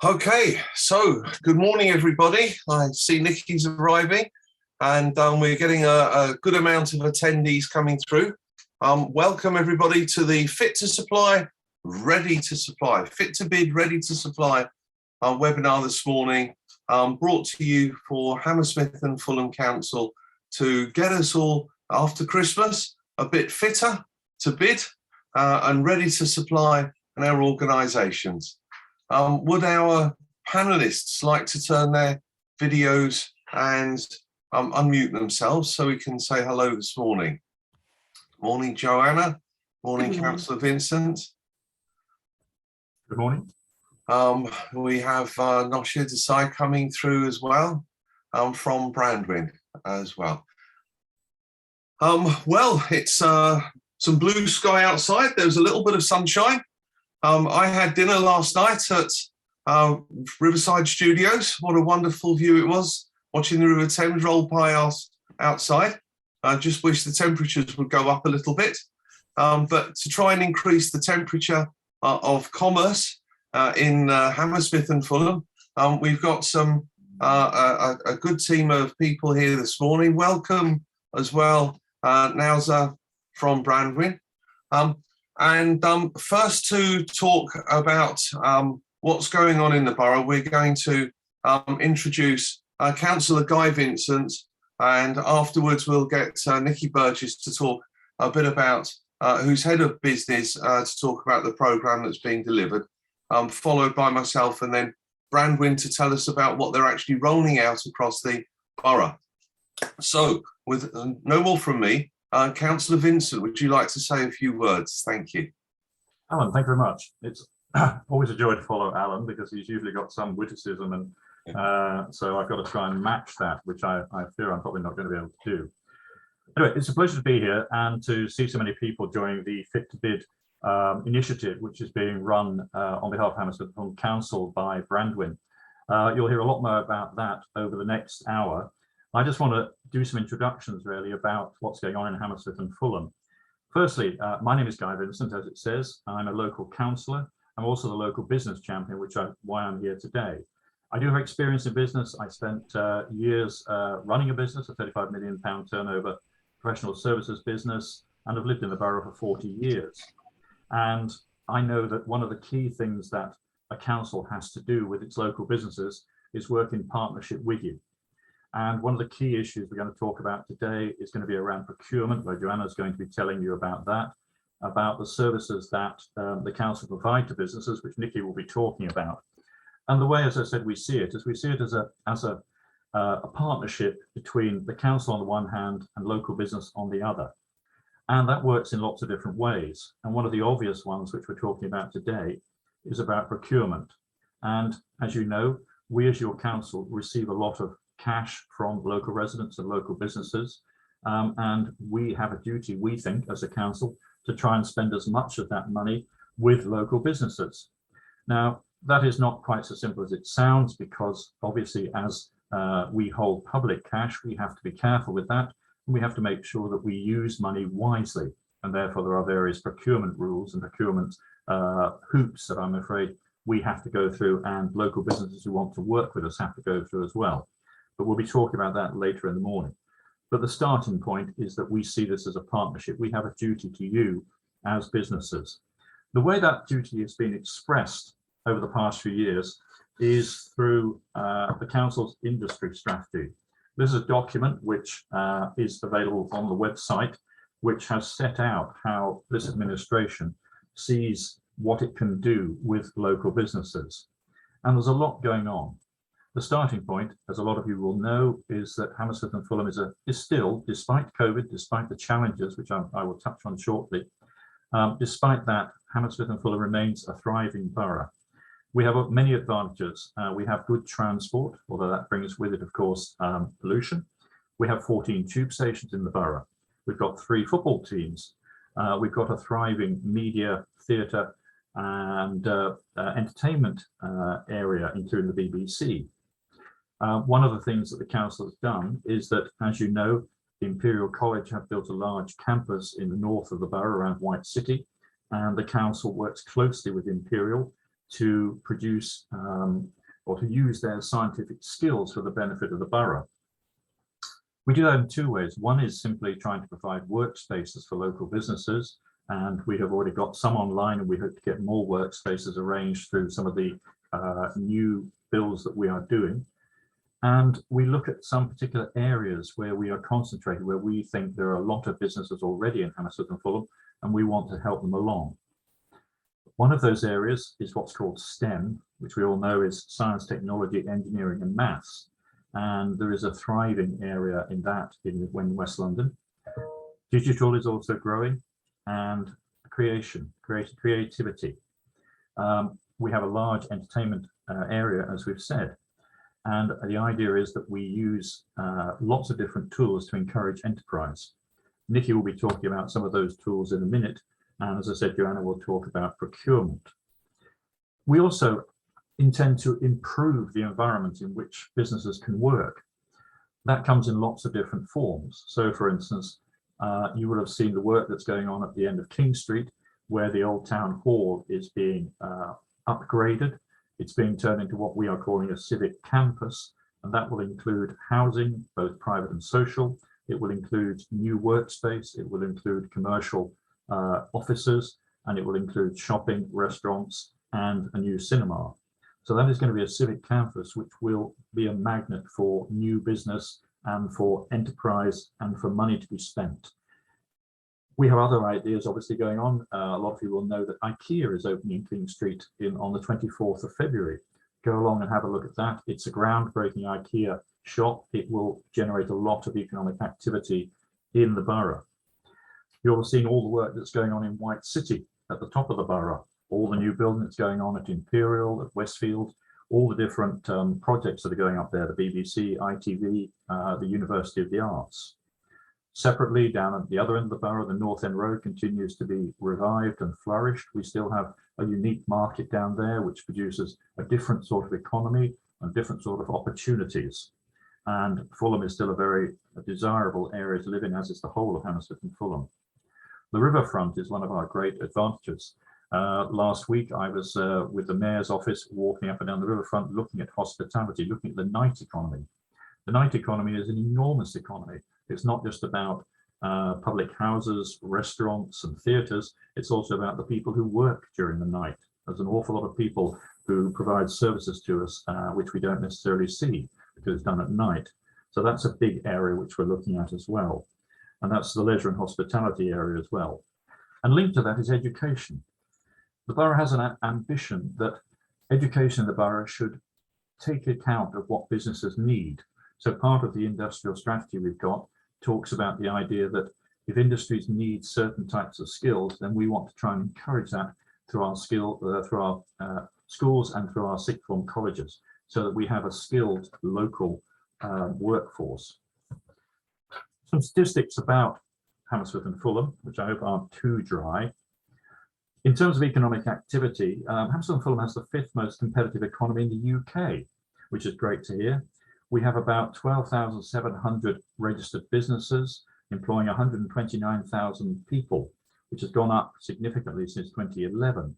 Okay, so good morning, everybody. I see Nikki's arriving, and we're getting a good amount of attendees coming through. Welcome, everybody, to the Fit to Supply, Ready to Supply, Fit to Bid, Ready to Supply webinar this morning, brought to you for Hammersmith and Fulham Council to get us all, after Christmas, a bit fitter to bid and ready to supply in our organisations. Would our panelists like to turn their videos and unmute themselves so we can say hello this morning? Morning, Joanna. Morning, Councillor Vincent. Good morning. We have Noshir Desai coming through as well, from Branduin as well. Well, it's some blue sky outside. There's a little bit of sunshine. I had dinner last night at Riverside Studios. What a wonderful view it was, watching the River Thames roll by outside. I just wish the temperatures would go up a little bit. But to try and increase the temperature of commerce in Hammersmith and Fulham, we've got a good team of people here this morning. Welcome as well, Nauza from Branduin. And first to talk about what's going on in the borough, we're going to introduce Councillor Guy Vincent, and afterwards we'll get Nikki Burgess to talk a bit about, who's head of business, to talk about the programme that's being delivered, followed by myself and then Branduin to tell us about what they're actually rolling out across the borough. So with no more from me, Councillor Vincent, would you like to say a few words? Thank you. Alan, thank you very much. It's always a joy to follow Alan because he's usually got some witticism, and so I've got to try and match that, which I fear I'm probably not going to be able to do. Anyway, it's a pleasure to be here and to see so many people joining the Fit to Bid initiative, which is being run on behalf of Hammersmith Fulham Council by Branduin. You'll hear a lot more about that over the next hour. I just want to do some introductions really about what's going on in Hammersmith and Fulham. Firstly, my name is Guy Vincent, as it says. I'm a local councillor. I'm also the local business champion, why I'm here today. I do have experience in business. I spent years running a business, a £35 million turnover professional services business, and have lived in the borough for 40 years. And I know that one of the key things that a council has to do with its local businesses is work in partnership with you. And one of the key issues we're going to talk about today is going to be around procurement, where Joanna's going to be telling you about that, about the services that the council provide to businesses, which Nikki will be talking about. And the way, as I said, we see it as a partnership between the council on the one hand and local business on the other. And that works in lots of different ways. And one of the obvious ones, which we're talking about today, is about procurement. And as you know, we as your council receive a lot of cash from local residents and local businesses, and we have a duty, we think, as a council, to try and spend as much of that money with local businesses. Now, that is not quite so simple as it sounds, because obviously as we hold public cash, we have to be careful with that, and we have to make sure that we use money wisely, and therefore there are various procurement rules and procurement hoops that I'm afraid we have to go through, and local businesses who want to work with us have to go through as well. But we'll be talking about that later in the morning. But the starting point is that we see this as a partnership. We have a duty to you as businesses. The way that duty has been expressed over the past few years is through the council's industry strategy. This is a document which is available on the website, which has set out how this administration sees what it can do with local businesses. And there's a lot going on. The starting point, as a lot of you will know, is that Hammersmith and Fulham is still, despite COVID, despite the challenges, which I will touch on shortly, despite that, Hammersmith and Fulham remains a thriving borough. We have many advantages. We have good transport, although that brings with it, of course, pollution. We have 14 tube stations in the borough. We've got 3 football teams. We've got a thriving media, theatre and entertainment area, including the BBC. One of the things that the council has done is that, as you know, the Imperial College have built a large campus in the north of the borough around White City, and the council works closely with Imperial to produce or to use their scientific skills for the benefit of the borough. We do that in two ways. One is simply trying to provide workspaces for local businesses, and we have already got some online, and we hope to get more workspaces arranged through some of the new bills that we are doing. And we look at some particular areas where we are concentrated, where we think there are a lot of businesses already in Hammersmith and Fulham, and we want to help them along. One of those areas is what's called STEM, which we all know is science, technology, engineering, and maths. And there is a thriving area in that in West London. Digital is also growing, and creativity. We have a large entertainment area, as we've said. And the idea is that we use lots of different tools to encourage enterprise. Nikki will be talking about some of those tools in a minute. And as I said, Joanna will talk about procurement. We also intend to improve the environment in which businesses can work. That comes in lots of different forms. So for instance, you will have seen the work that's going on at the end of King Street, where the old town hall is being upgraded. It's being turned into what we are calling a civic campus, and that will include housing, both private and social. It will include new workspace. It will include commercial offices, and it will include shopping, restaurants, and a new cinema. So that is going to be a civic campus, which will be a magnet for new business and for enterprise and for money to be spent. We have other ideas obviously going on. A lot of you will know that IKEA is opening in King Street on the 24th of February. Go along and have a look at that. It's a groundbreaking IKEA shop. It will generate a lot of economic activity in the borough. You'll have seen all the work that's going on in White City at the top of the borough, all the new building that's going on at Imperial, at Westfield, all the different projects that are going up there, the BBC, ITV, the University of the Arts. Separately, down at the other end of the borough, the North End Road continues to be revived and flourished. We still have a unique market down there, which produces a different sort of economy and different sort of opportunities. And Fulham is still a very desirable area to live in, as is the whole of Hammersmith and Fulham. The riverfront is one of our great advantages. Last week, I was with the Mayor's office, walking up and down the riverfront, looking at hospitality, looking at the night economy. The night economy is an enormous economy. It's not just about public houses, restaurants, and theatres. It's also about the people who work during the night. There's an awful lot of people who provide services to us, which we don't necessarily see because it's done at night. So that's a big area which we're looking at as well. And that's the leisure and hospitality area as well. And linked to that is education. The borough has an ambition that education in the borough should take account of what businesses need. So part of the industrial strategy we've got talks about the idea that if industries need certain types of skills, then we want to try and encourage that through our schools and through our sixth form colleges, so that we have a skilled local workforce. Some statistics about Hammersmith and Fulham, which I hope aren't too dry. In terms of economic activity, Hammersmith and Fulham has the 5th most competitive economy in the UK, which is great to hear. We have about 12,700 registered businesses employing 129,000 people, which has gone up significantly since 2011.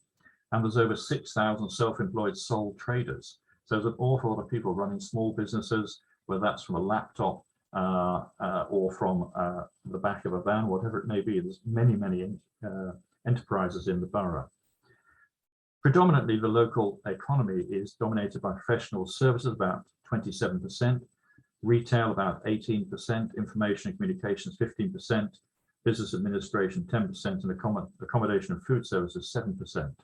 And there's over 6,000 self-employed sole traders. So there's an awful lot of people running small businesses, whether that's from a laptop or from the back of a van, whatever it may be. There's many enterprises in the borough. Predominantly, the local economy is dominated by professional services, about 27%, retail about 18%, information and communications 15%, business administration 10%, and accommodation and food services 7%.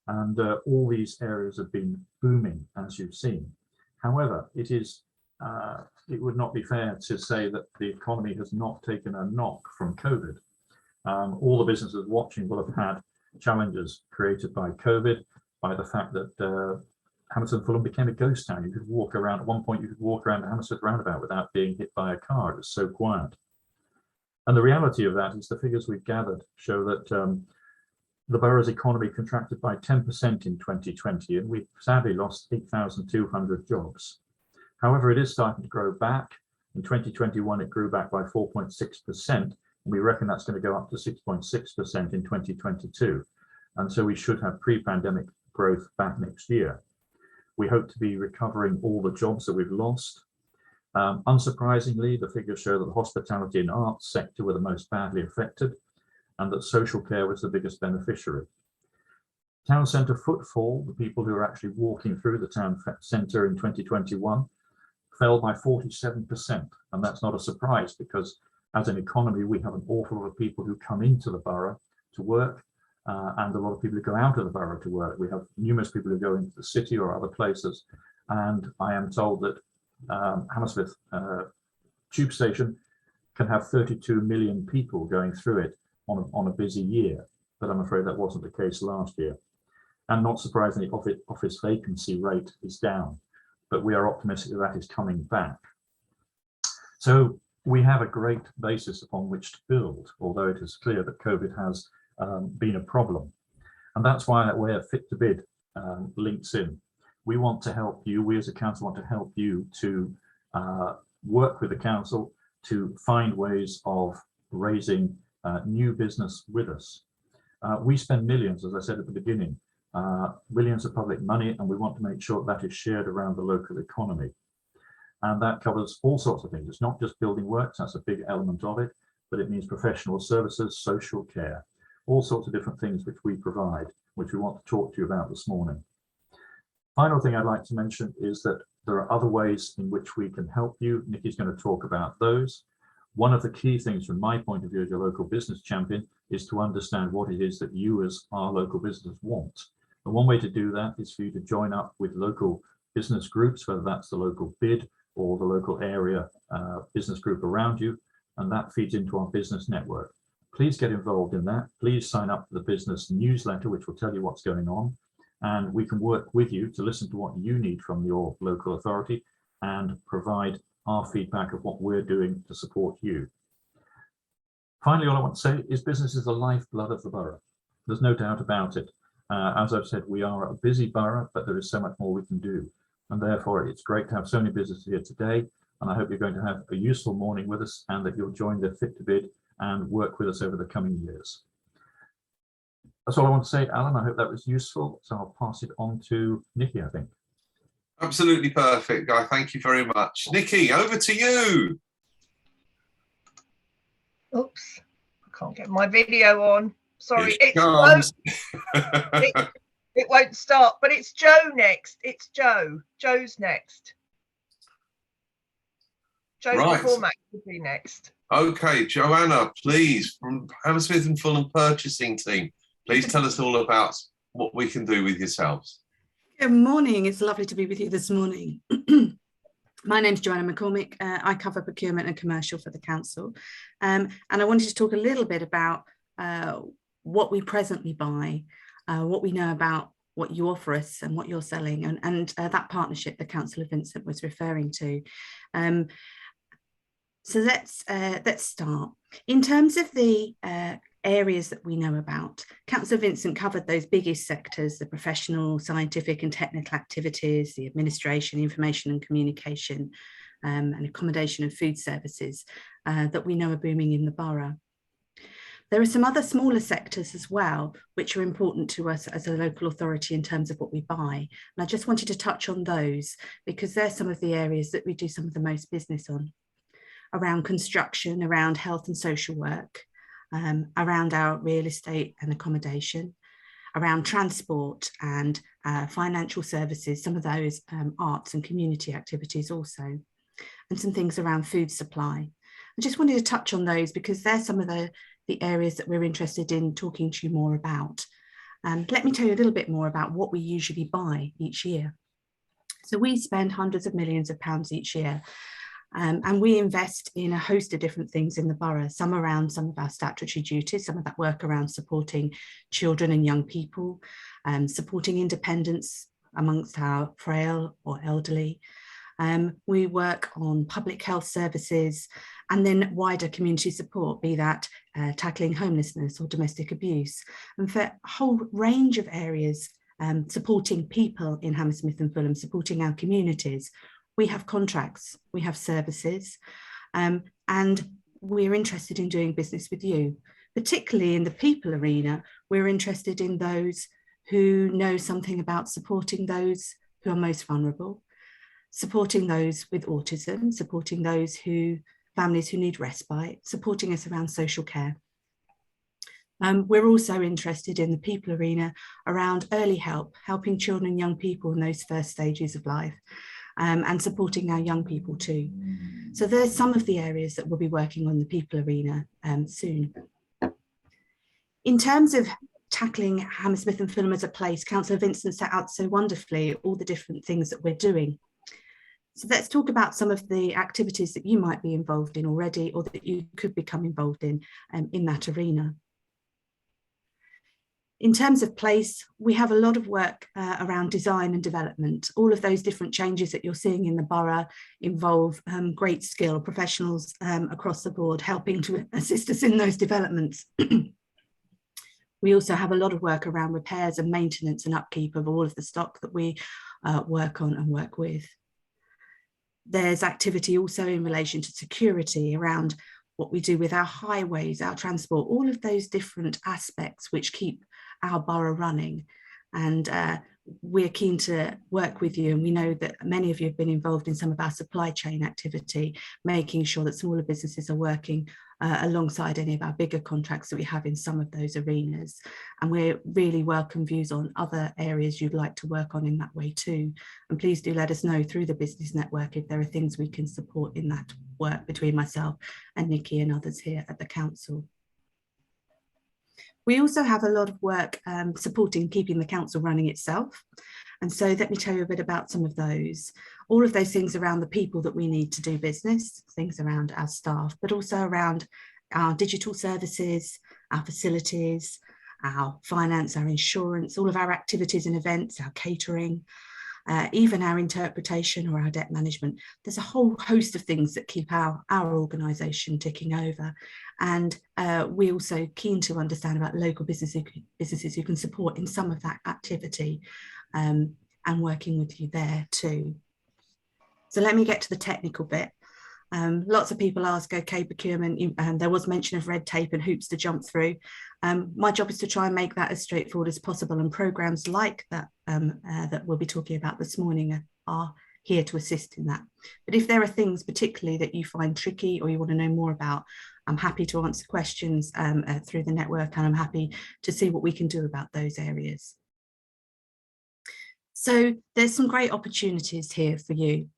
And all these areas have been booming, as you've seen. However, it would not be fair to say that the economy has not taken a knock from COVID. All the businesses watching will have had challenges created by COVID, by the fact that Hammersmith Fulham became a ghost town. You could walk around, at one point you could walk around the Hammersmith roundabout without being hit by a car. It was so quiet. And the reality of that is the figures we've gathered show that the borough's economy contracted by 10% in 2020, and we sadly lost 8,200 jobs. However, it is starting to grow back. In 2021, it grew back by 4.6%, and we reckon that's going to go up to 6.6% in 2022. And so we should have pre-pandemic growth back next year. We hope to be recovering all the jobs that we've lost. Unsurprisingly, the figures show that the hospitality and arts sector were the most badly affected, and that social care was the biggest beneficiary. Town centre footfall, the people who are actually walking through the town centre in 2021, fell by 47%. And that's not a surprise, because as an economy, we have an awful lot of people who come into the borough to work, and a lot of people who go out of the borough to work. We have numerous people who go into the city or other places. And I am told that Hammersmith tube station can have 32 million people going through it on a busy year, but I'm afraid that wasn't the case last year. And not surprisingly, office vacancy rate is down, but we are optimistic that is coming back. So we have a great basis upon which to build, although it is clear that COVID has been a problem. And that's why that way of Fit to Bid links in. We want to help you, we as a council want to help you to work with the council to find ways of raising new business with us. We spend millions, as I said at the beginning, millions of public money, and we want to make sure that is shared around the local economy. And that covers all sorts of things. It's not just building works, that's a big element of it, but it means professional services, social care, all sorts of different things which we provide, which we want to talk to you about this morning. Final thing I'd like to mention is that there are other ways in which we can help you. Nikki's going to talk about those. One of the key things from my point of view as your local business champion is to understand what it is that you as our local business want. And one way to do that is for you to join up with local business groups, whether that's the local bid or the local area business group around you, and that feeds into our business network. Please get involved in that. Please sign up for the business newsletter, which will tell you what's going on, and we can work with you to listen to what you need from your local authority and provide our feedback of what we're doing to support you. Finally, all I want to say is business is the lifeblood of the borough. There's no doubt about it. As I've said, we are a busy borough, but there is so much more we can do. And therefore, it's great to have so many businesses here today. And I hope you're going to have a useful morning with us and that you'll join the Fit to Bid and work with us over the coming years. That's all I want to say, Alan. I hope that was useful. So I'll pass it on to Nikki, I think. Absolutely perfect, Guy. Thank you very much. Nikki, over to you. Oops, I can't get my video on. Sorry, it won't start, but it's Joe next. It's Joe. Joe's next. Joe McCormack will be next. Okay, Joanna, please, from Hammersmith and Fulham Purchasing Team, please tell us all about what we can do with yourselves. Good morning. It's lovely to be with you this morning. My name's Joanna McCormick. I cover procurement and commercial for the council. And I wanted to talk a little bit about what we presently buy, what we know about what you offer us and what you're selling, and that partnership that Councillor Vincent was referring to. So let's start. In terms of the areas that we know about, Councillor Vincent covered those biggest sectors: the professional, scientific and technical activities, the administration, information and communication, and accommodation and food services that we know are booming in the borough. There are some other smaller sectors as well, which are important to us as a local authority in terms of what we buy. And I just wanted to touch on those because they're some of the areas that we do some of the most business on, around construction, around health and social work, around our real estate and accommodation, around transport and financial services, some of those arts and community activities also, and some things around food supply. I just wanted to touch on those because they're some of the areas that we're interested in talking to you more about. Let me tell you a little bit more about what we usually buy each year. So we spend hundreds of millions of pounds each year, and we invest in a host of different things in the borough, some around some of our statutory duties, some of that work around supporting children and young people, supporting independence amongst our frail or elderly. We work on public health services and then wider community support, be that tackling homelessness or domestic abuse, and for a whole range of areas, supporting people in Hammersmith and Fulham, supporting our communities. We have contracts, we have services, and we're interested in doing business with you. Particularly in the people arena, we're interested in those who know something about supporting those who are most vulnerable, supporting those with autism, supporting those families who need respite, supporting us around social care. We're also interested in the people arena around early help, helping children and young people in those first stages of life, and supporting our young people too. So there's some of the areas that we'll be working on the people arena soon. In terms of tackling Hammersmith and Fulham as a place, Councillor Vincent set out so wonderfully all the different things that we're doing. So let's talk about some of the activities that you might be involved in already, or that you could become involved in that arena. In terms of place, we have a lot of work around design and development. All of those different changes that you're seeing in the borough involve great skill professionals across the board helping to assist us in those developments. We also have a lot of work around repairs and maintenance and upkeep of all of the stock that we work on and work with. There's activity also in relation to security around what we do with our highways, our transport, all of those different aspects which keep our borough running. And we're keen to work with you, and we know that many of you have been involved in some of our supply chain activity, making sure that smaller businesses are working alongside any of our bigger contracts that we have in some of those arenas. And we're really welcome views on other areas you'd like to work on in that way too. And please do let us know through the business network if there are things we can support in that work between myself and Nikki and others here at the council. We also have a lot of work supporting keeping the council running itself. And so let me tell you a bit about some of those. All of those things around the people that we need to do business, things around our staff, but also around our digital services, our facilities, our finance, our insurance, all of our activities and events, our catering, even our interpretation or our debt management. There's a whole host of things that keep our organisation ticking over. And we're also keen to understand about local businesses who can support in some of that activity and working with you there too. So let me get to the technical bit. Lots of people ask, okay, procurement, there was mention of red tape and hoops to jump through. My job is to try and make that as straightforward as possible, and programs like that that we'll be talking about this morning are here to assist in that. But if there are things particularly that you find tricky or you want to know more about, I'm happy to answer questions through the network, and I'm happy to see what we can do about those areas. So there's some great opportunities here for you.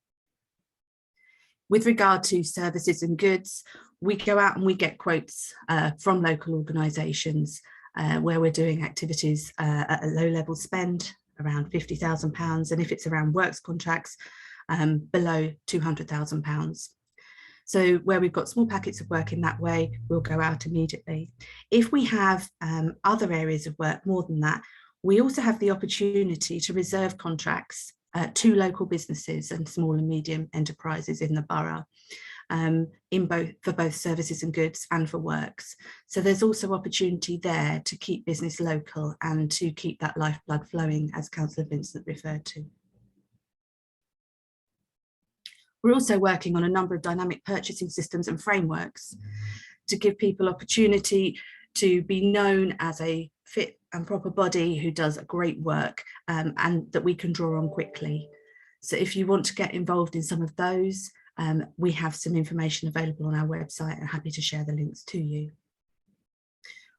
With regard to services and goods, we go out and we get quotes from local organisations where we're doing activities at a low level spend, around £50,000, and if it's around works contracts, below £200,000. So where we've got small packets of work in that way, we'll go out immediately. If we have other areas of work more than that, we also have the opportunity to reserve contracts to local businesses and small and medium enterprises in the borough, for both services and goods and for works. So there's also opportunity there to keep business local and to keep that lifeblood flowing, as Councillor Vincent referred to. We're also working on a number of dynamic purchasing systems and frameworks to give people opportunity to be known as a fit and proper body who does great work, and that we can draw on quickly. So if you want to get involved in some of those, we have some information available on our website, and happy to share the links to you.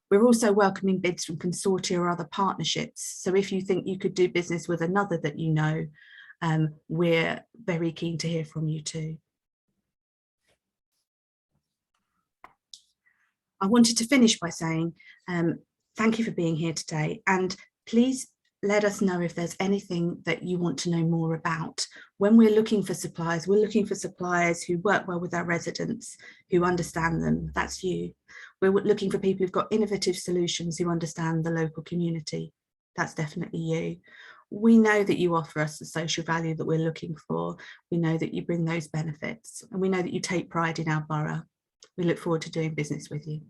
We're also welcoming bids from consortia or other partnerships. So if you think you could do business with another that you know, we're very keen to hear from you too. I wanted to finish by saying thank you for being here today, and please let us know if there's anything that you want to know more about. When we're looking for suppliers, we're looking for suppliers who work well with our residents, who understand them. That's you. We're looking for people who've got innovative solutions, who understand the local community. That's definitely you. We know that you offer us the social value that we're looking for. We know that you bring those benefits, and we know that you take pride in our borough. We look forward to doing business with you.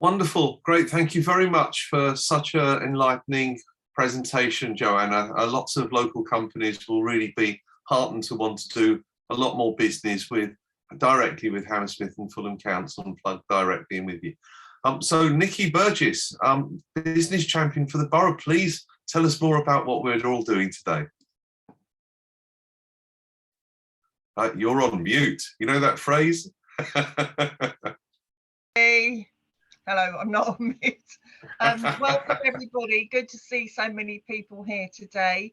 Wonderful, great. Thank you very much for such an enlightening presentation, Joanna. Lots of local companies will really be heartened to want to do a lot more business directly with Hammersmith and Fulham Council and plug directly in with you. So Nikki Burgess, business champion for the borough, please tell us more about what we're all doing today. You're on mute. You know that phrase? Hey. Hello, I'm not on mute. Welcome everybody. Good to see so many people here today.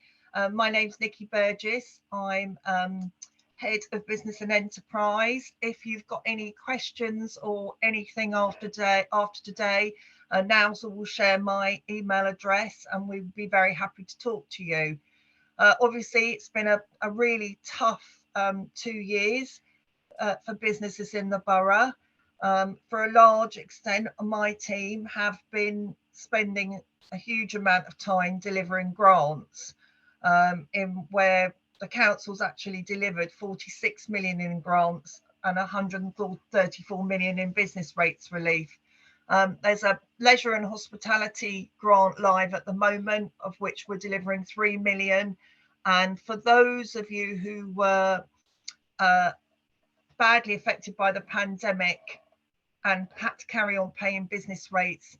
My name's Nikki Burgess. I'm Head of Business and Enterprise. If you've got any questions or anything after today, Nowsa will share my email address and we'd be very happy to talk to you. Obviously, it's been a really tough 2 years for businesses in the borough. For a large extent, my team have been spending a huge amount of time delivering grants in where the council's actually delivered 46 million in grants and 134 million in business rates relief. There's a leisure and hospitality grant live at the moment, of which we're delivering 3 million. And for those of you who were badly affected by the pandemic and had to carry on paying business rates,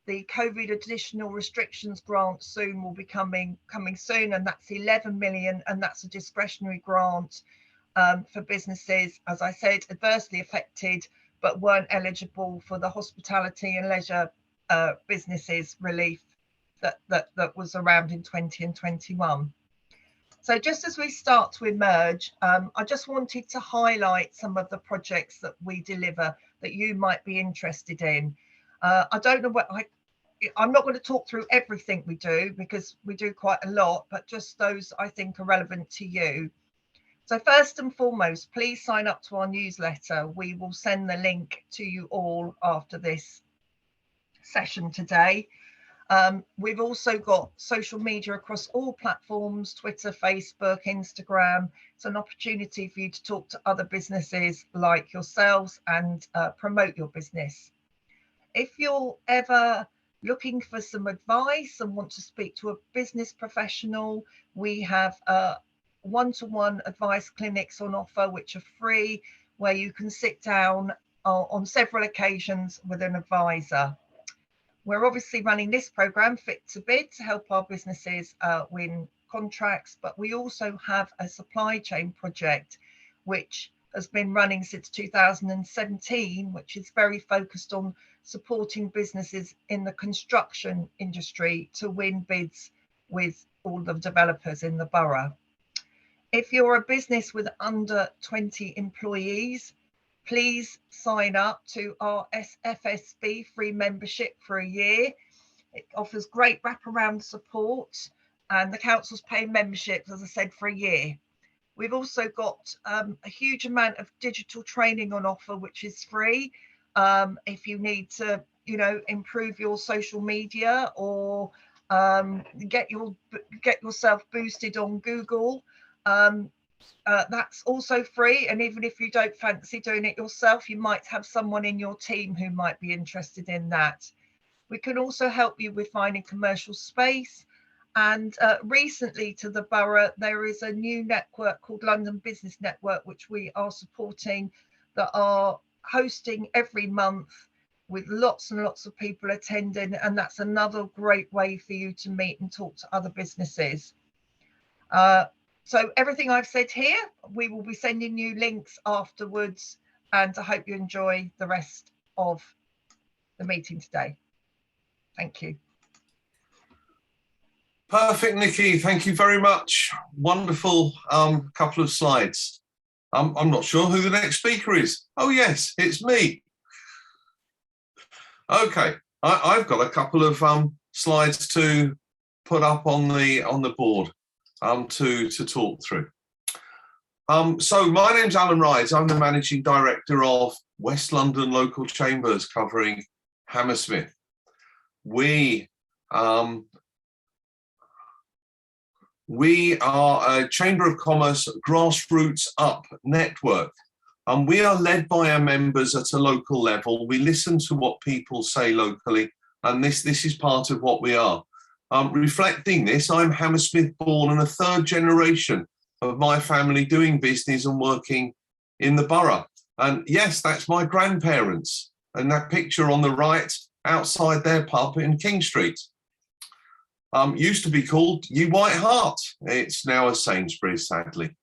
the COVID additional restrictions grant soon will be coming soon, and that's 11 million, and that's a discretionary grant for businesses, as I said, adversely affected but weren't eligible for the hospitality and leisure businesses relief that was around in 20 and 21. So just as we start to emerge, I just wanted to highlight some of the projects that we deliver that you might be interested in. I don't know what I'm not going to talk through everything we do because we do quite a lot, but just those I think are relevant to you. So first and foremost, please sign up to our newsletter. We will send the link to you all after this session today. We've also got social media across all platforms, Twitter, Facebook, Instagram. It's an opportunity for you to talk to other businesses like yourselves and promote your business. If you're ever looking for some advice and want to speak to a business professional, we have one-to-one advice clinics on offer, which are free, where you can sit down on several occasions with an advisor. We're obviously running this program, Fit to Bid, to help our businesses win contracts, but we also have a supply chain project, which has been running since 2017, which is very focused on supporting businesses in the construction industry to win bids with all the developers in the borough. If you're a business with under 20 employees, please sign up to our FSB free membership for a year. It offers great wraparound support and the council's paying memberships, as I said, for a year. We've also got a huge amount of digital training on offer, which is free. If you need to, improve your social media or get yourself boosted on Google, that's also free. And even if you don't fancy doing it yourself, you might have someone in your team who might be interested in that. We can also help you with finding commercial space. And recently to the borough, there is a new network called London Business Network, which we are supporting, that are hosting every month with lots and lots of people attending. And that's another great way for you to meet and talk to other businesses. So everything I've said here, we will be sending you links afterwards, and I hope you enjoy the rest of the meeting today. Thank you. Perfect, Nikki. Thank you very much. Wonderful couple of slides. I'm not sure who the next speaker is. Oh, yes, it's me. Okay, I've got a couple of slides to put up on the board to talk through. So my name's Alan Rise. I'm the Managing Director of West London Local Chambers covering Hammersmith. We are a Chamber of Commerce grassroots up network. We are led by our members at a local level. We listen to what people say locally, and this is part of what we are. Reflecting this, I'm Hammersmith born and a third generation of my family doing business and working in the borough. And yes, that's my grandparents and that picture on the right outside their pub in King Street. Used to be called Ye White Hart. It's now a Sainsbury's, sadly.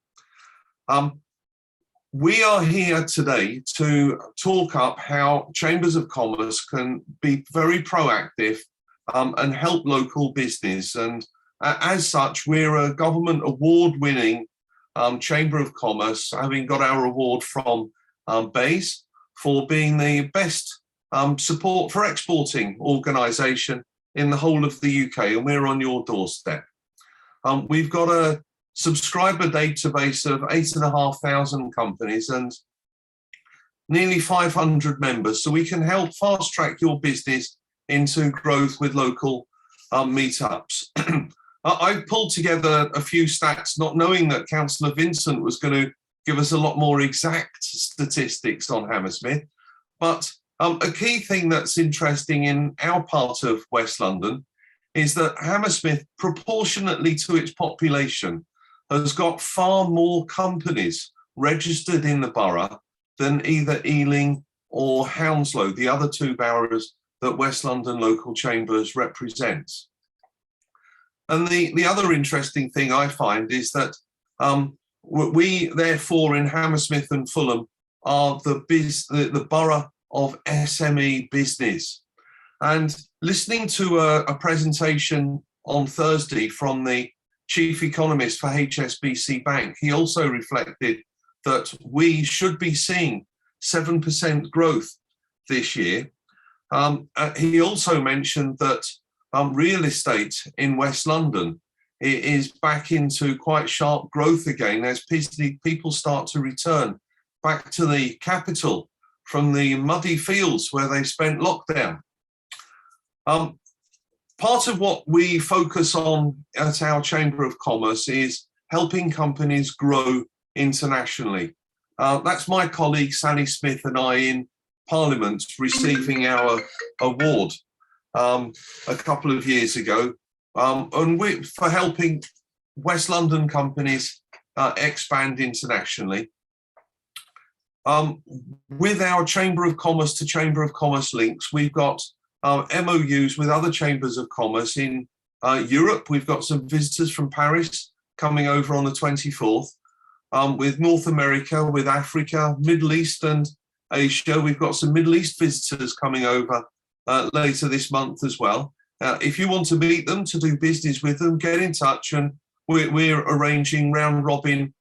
We are here today to talk up how chambers of commerce can be very proactive and help local business. And as such, we're a government award-winning chamber of commerce, having got our award from BEIS for being the best support for exporting organisation in the whole of the UK, and we're on your doorstep. We've got a subscriber database of 8,500 companies and nearly 500 members, so we can help fast track your business into growth with local meetups. I pulled together a few stats, not knowing that Councillor Vincent was going to give us a lot more exact statistics on Hammersmith, but a key thing that's interesting in our part of West London is that Hammersmith, proportionately to its population, has got far more companies registered in the borough than either Ealing or Hounslow, the other two boroughs that West London Local Chambers represents. And the other interesting thing I find is that we, therefore, in Hammersmith and Fulham are the borough of SME business. And listening to a presentation on Thursday from the chief economist for HSBC Bank, he also reflected that we should be seeing 7% growth this year. He also mentioned that real estate in West London is back into quite sharp growth again as people start to return back to the capital from the muddy fields where they spent lockdown. Part of what we focus on at our Chamber of Commerce is helping companies grow internationally. That's my colleague Sally Smith and I in Parliament receiving our award a couple of years ago, and for helping West London companies expand internationally. With our Chamber of Commerce to Chamber of Commerce links, we've got MOUs with other chambers of commerce in Europe. We've got some visitors from Paris coming over on the 24th. With North America, with Africa, Middle East and Asia. We've got some Middle East visitors coming over later this month as well. If you want to meet them, to do business with them, get in touch, and we're arranging round robin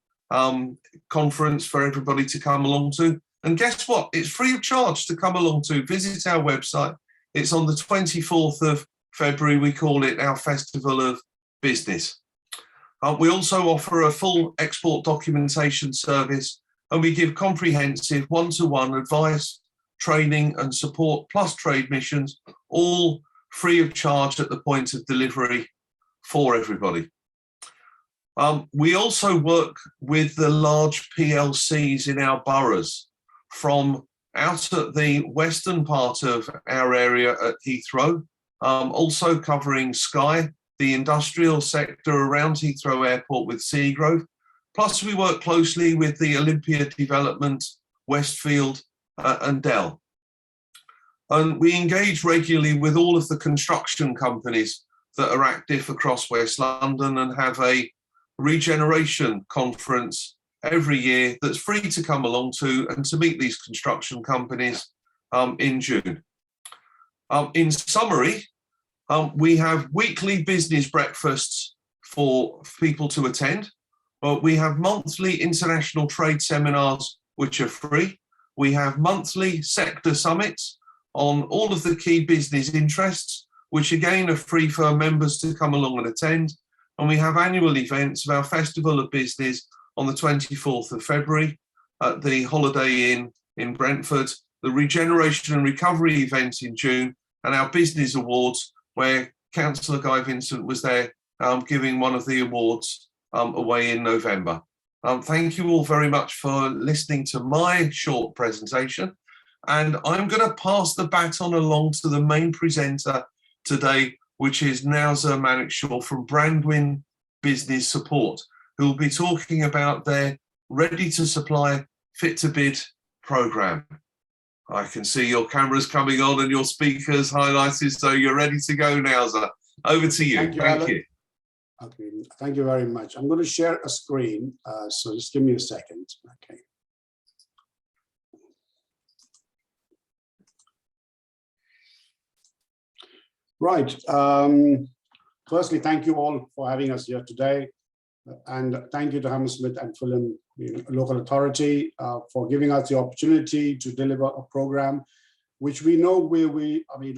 conference for everybody to come along to. And guess what? It's free of charge to come along to. Visit our website. It's on the 24th of February. We call it our Festival of Business. We also offer a full export documentation service, and we give comprehensive one-to-one advice, training and support, plus trade missions, all free of charge at the point of delivery for everybody. We also work with the large PLCs in our boroughs, from out at the western part of our area at Heathrow, also covering Skye, the industrial sector around Heathrow Airport with Seagrove. Plus we work closely with the Olympia Development, Westfield and Dell. And we engage regularly with all of the construction companies that are active across West London and have a regeneration conference every year that's free to come along to and to meet these construction companies in June. In summary, we have weekly business breakfasts for people to attend. We have monthly international trade seminars, which are free. We have monthly sector summits on all of the key business interests, which again are free for members to come along and attend. And we have annual events of our Festival of Business on the 24th of February at the Holiday Inn in Brentford, the Regeneration and Recovery event in June, and our Business Awards, where Councillor Guy Vincent was there giving one of the awards away in November. Thank you all very much for listening to my short presentation. And I'm going to pass the baton along to the main presenter today, which is Nauza Manekshaw from Branduin Business Support, who will be talking about their Ready to Supply, Fit to Bid programme. I can see your cameras coming on and your speakers highlighted, so you're ready to go now, sir. Over to you. Thank you. Okay, thank you very much. I'm going to share a screen, so just give me a second. Okay. Right. Firstly, thank you all for having us here today. And thank you to Hammersmith and Fulham local authority for giving us the opportunity to deliver a program which we know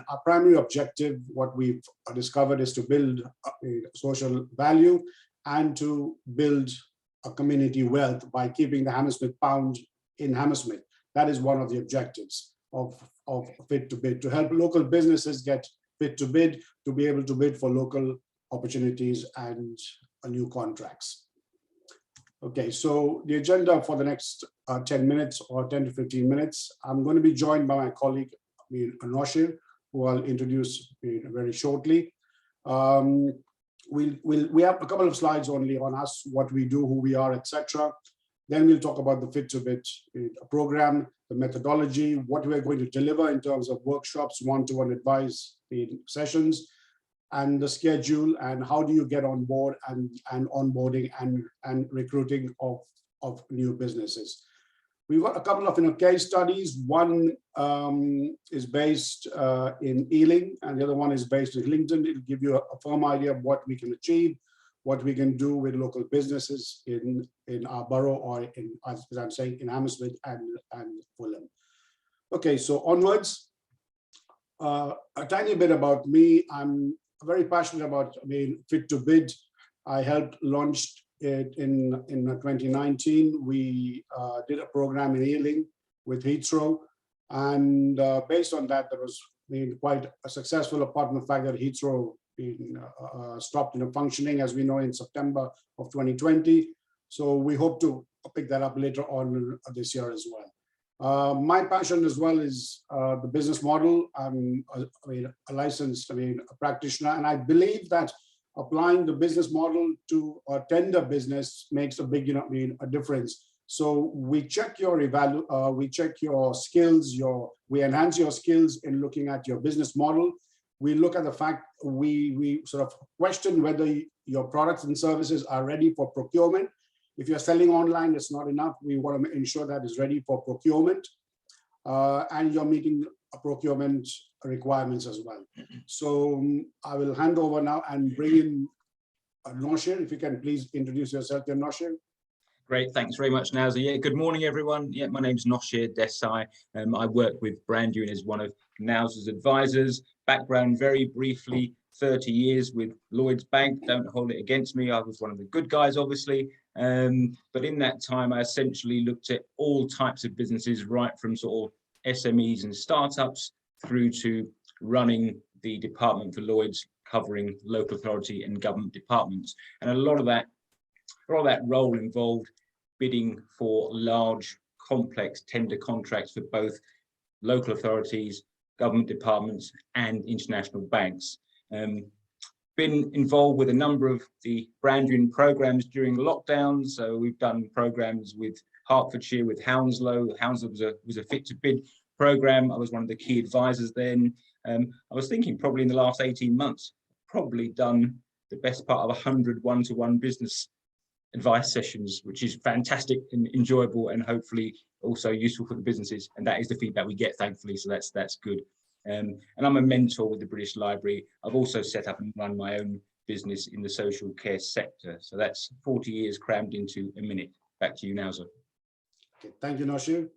our primary objective, what we've discovered, is to build social value and to build a community wealth by keeping the Hammersmith pound in Hammersmith. That is one of the objectives of Fit to Bid, to help local businesses get fit to bid, to be able to bid for local opportunities and new contracts. Okay, so the agenda for the next 10 minutes or 10 to 15 minutes, I'm going to be joined by my colleague, Noshir, who I'll introduce very shortly. We have a couple of slides only on us, what we do, who we are, etc. Then we'll talk about the Fit to Bid program, the methodology, what we're going to deliver in terms of workshops, one-to-one advice sessions, and the schedule, and how do you get on board and onboarding and recruiting of new businesses. We've got a couple of case studies. One is based in Ealing, and the other one is based in Lincoln. It'll give you a firm idea of what we can achieve, what we can do with local businesses in our borough, or in, as I'm saying, in Hammersmith and Fulham. Okay, so onwards. A tiny bit about me. I'm very passionate about Fit to Bid. I helped launch it in 2019. We did a program in Ealing with Heathrow, and based on that, there was quite a successful, apart from the fact that Heathrow stopped functioning, as we know, in September of 2020. So we hope to pick that up later on this year as well. My passion as well is the business model. I'm a licensed practitioner, and I believe that applying the business model to a tender business makes a big a difference. So we check your we check your skills, we enhance your skills in looking at your business model. We look at the fact, we sort of question whether your products and services are ready for procurement. If you're selling online, it's not enough. We want to ensure that it's ready for procurement, and you're meeting procurement requirements as well. So I will hand over now and bring in Noshir. If you can please introduce yourself, Noshir. Great, thanks very much, Nauza. Yeah, good morning, everyone. Yeah, my name's Noshir Desai. I work with Branduin as one of Nauza's advisors. Background, very briefly, 30 years with Lloyds Bank. Don't hold it against me. I was one of the good guys, obviously. But in that time, I essentially looked at all types of businesses, right from sort of SMEs and startups through to running the department for Lloyds, covering local authority and government departments. And a lot of that role involved bidding for large, complex tender contracts for both local authorities, government departments, and international banks. Been involved with a number of the Branduin programs during lockdown. So we've done programs with Hertfordshire, with Hounslow. Hounslow was a Fit to Bid program. I was one of the key advisors then. I was thinking probably in the last 18 months, probably done the best part of 100 one-to-one business advice sessions, which is fantastic and enjoyable, and hopefully also useful for the businesses. And that is the feedback we get, thankfully. So that's good. And I'm a mentor with the British Library. I've also set up and run my own business in the social care sector. So that's 40 years crammed into a minute. Back to you, Nauza. Okay, thank you, Noshir.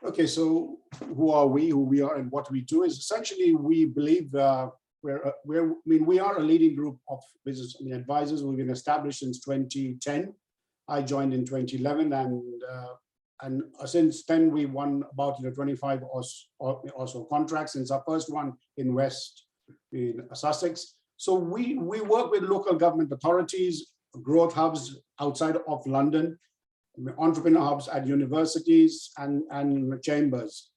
Okay, so who are we, and what we do is essentially we believe we are a leading group of business advisors. We've been established since 2010. I joined in 2011, and since then we won about 25 or so contracts since our first one in Sussex. So we work with local government authorities, growth hubs outside of London, entrepreneur hubs at universities, and chambers.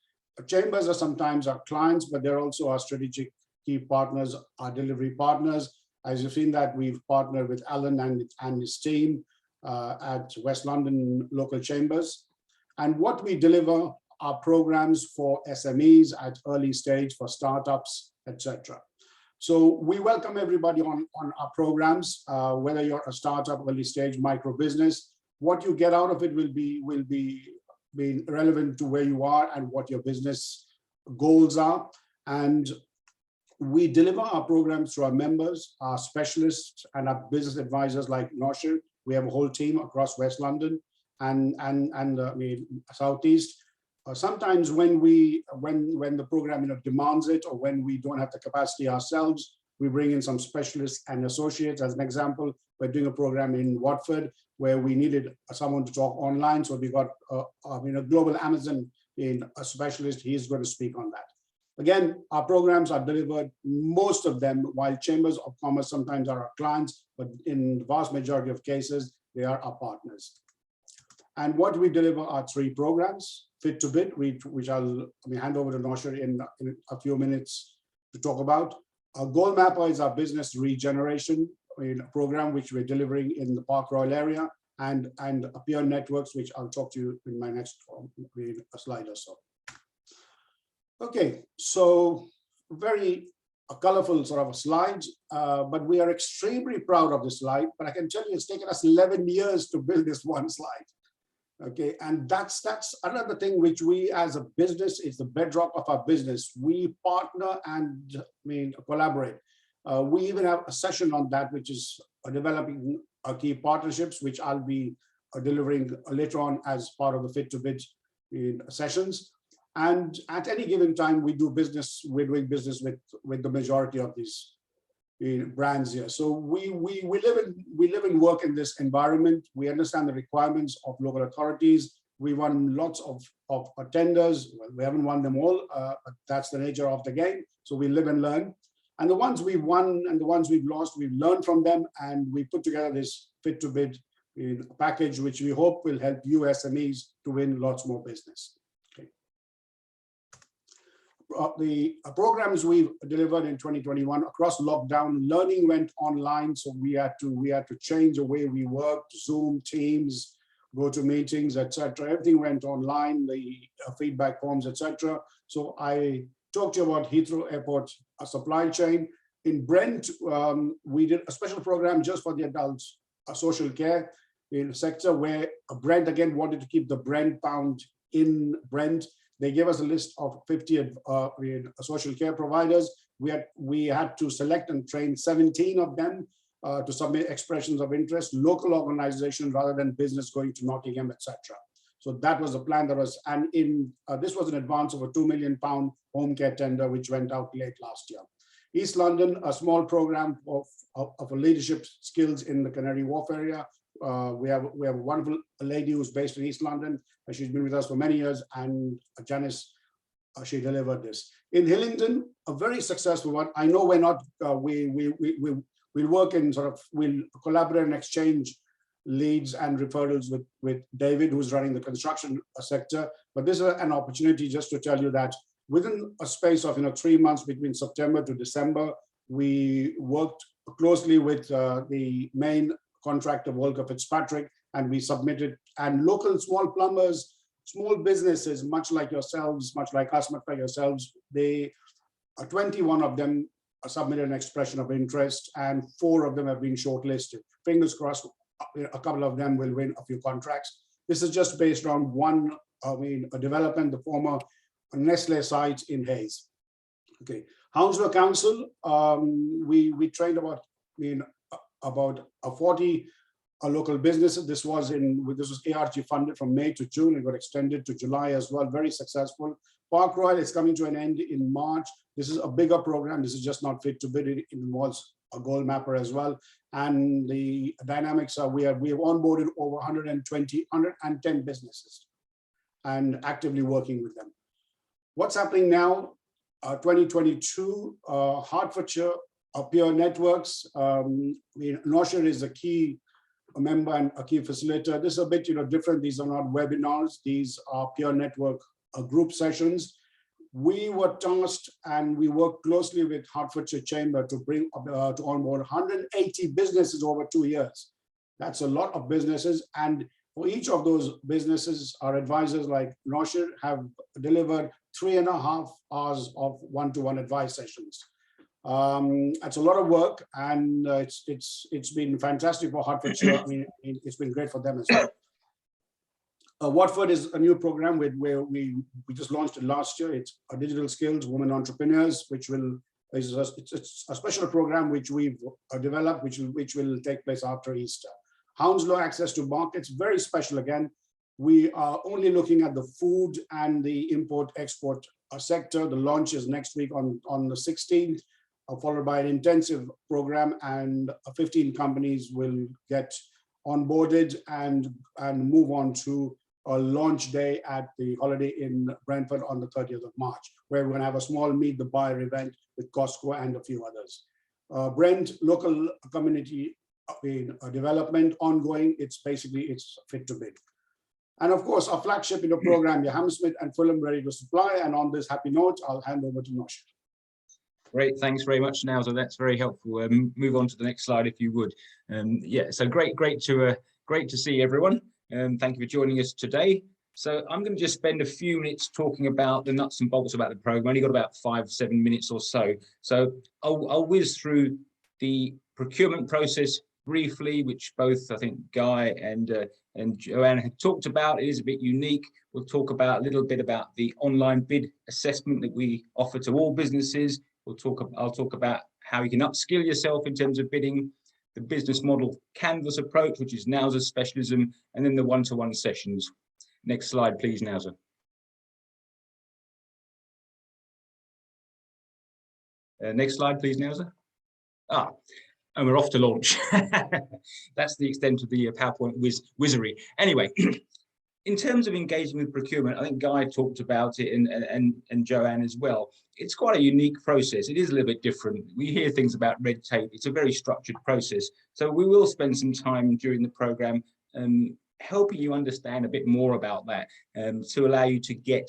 Chambers are sometimes our clients, but they're also our strategic key partners, our delivery partners. As you've seen that we've partnered with Alan and his team at West London local chambers. And what we deliver are programs for SMEs at early stage, for startups, etc. So we welcome everybody on our programs, whether you're a startup, early stage, micro business. What you get out of it will be relevant to where you are and what your business goals are. And we deliver our programs to our members, our specialists, and our business advisors like Noshir. We have a whole team across West London and Southeast. Sometimes when the program demands it, or when we don't have the capacity ourselves, we bring in some specialists and associates. As an example, we're doing a program in Watford where we needed someone to talk online. So we got a global Amazon a specialist. He's going to speak on that. Again, our programs are delivered, most of them, while chambers of commerce sometimes are our clients, but in the vast majority of cases, they are our partners. And what we deliver are 3 programs: Fit to Bid, which I'll hand over to Noshir in a few minutes to talk about. Our Goal Mapper is our business regeneration program, which we're delivering in the Park Royal area, and Peer Networks, which I'll talk to you in my next slide or so. Okay, so very colorful sort of a slide, but we are extremely proud of this slide. But I can tell you, it's taken us 11 years to build this one slide. Okay, and that's another thing which we as a business, is the bedrock of our business. We partner and collaborate. We even have a session on that, which is developing key partnerships, which I'll be delivering later on as part of the Fit to Bid sessions. And at any given time, we're doing business with the majority of these brands here. So we live and work in this environment. We understand the requirements of local authorities. We won lots of tenders. Well, we haven't won them all, but that's the nature of the game. So we live and learn. And the ones we've won and the ones we've lost, we've learned from them, and we put together this Fit to Bid package, which we hope will help you SMEs to win lots more business. The programs we've delivered in 2021 across lockdown, learning went online, so we had to change the way we worked, Zoom, Teams, go to meetings, etc. Everything went online, the feedback forms, etc. So I talked to you about Heathrow Airport supply chain. In Brent, we did a special program just for the adults, social care sector, where Brent again wanted to keep the Brent pound in Brent. They gave us a list of 50 social care providers. We had to select and train 17 of them to submit expressions of interest, local organizations rather than business going to Nottingham, etc. So that was the plan that was, and this was in advance of a £2 million home care tender, which went out late last year. East London, a small program of leadership skills in the Canary Wharf area. We have a wonderful lady who's based in East London. She's been with us for many years, and Janice, she delivered this. In Hillingdon, a very successful one. I know we're not, we'll work in we'll collaborate and exchange leads and referrals with David, who's running the construction sector. But this is an opportunity just to tell you that within a space of 3 months between September to December, we worked closely with the main contractor, Volker Fitzpatrick, and we submitted, and local small plumbers, small businesses, much like yourselves, much like us, much like yourselves, 21 of them submitted an expression of interest, and 4 of them have been shortlisted. Fingers crossed, a couple of them will win a few contracts. This is just based on one, a development, the former Nestle site in Hayes. Okay, Hammersmith Council, we trained about 40 local businesses. This was ARG funded from May to June. It got extended to July as well. Very successful. Park Royal is coming to an end in March. This is a bigger program. This is just not Fit to Bid. It involves a goal mapper as well. And the dynamics are we have onboarded over 110 businesses and actively working with them. What's happening now? 2022, Hertfordshire, Peer Networks. Noshir is a key member and a key facilitator. This is a bit different. These are not webinars. These are Peer Network group sessions. We were tasked and we worked closely with Hertfordshire Chamber to bring to onboard 180 businesses over 2 years. That's a lot of businesses. And For each of those businesses, our advisors like Noshir have delivered 3.5 hours of one-to-one advice sessions. It's a lot of work, and it's been fantastic for Hertfordshire. I mean, it's been great for them as well. Watford is a new program where we just launched it last year. It's a digital skills women entrepreneurs, which it's a special program which we've developed, which will take place after Easter. Hounslow access to markets, very special again. We are only looking at the food and the import-export sector. The launch is next week on the 16th, followed by an intensive program, and 15 companies will get onboarded and move on to a launch day at the Holiday Inn Brentford on the 30th of March, where we're going to have a small meet the buyer event with Costco and a few others. Brent local community development ongoing. It's fit to bid. And of course, our flagship in the program, your Hammersmith and Fulham ready to supply. And on this happy note, I'll hand over to Noshir. Great, thanks very much, Nauza. That's very helpful. Move on to the next slide if you would. Yeah, so great to see everyone. Thank you for joining us today. So I'm going to just spend a few minutes talking about the nuts and bolts about the program. Only got about 5-7 minutes or so. So I'll whiz through the procurement process briefly, which both I think Guy and Joanne had talked about. It is a bit unique. We'll talk about a little bit about the online bid assessment that we offer to all businesses. I'll talk about how you can upskill yourself in terms of bidding, the business model canvas approach, which is Nauza's specialism, and then the one-to-one sessions. Next slide, please, Nauza. Next slide, please, Nauza. And we're off to launch. That's the extent of the PowerPoint wizardry. Anyway, in terms of engaging with procurement, I think Guy talked about it and Joanne as well. It's quite a unique process. It is a little bit different. We hear things about red tape. It's a very structured process. So we will spend some time during the program helping you understand a bit more about that to allow you to get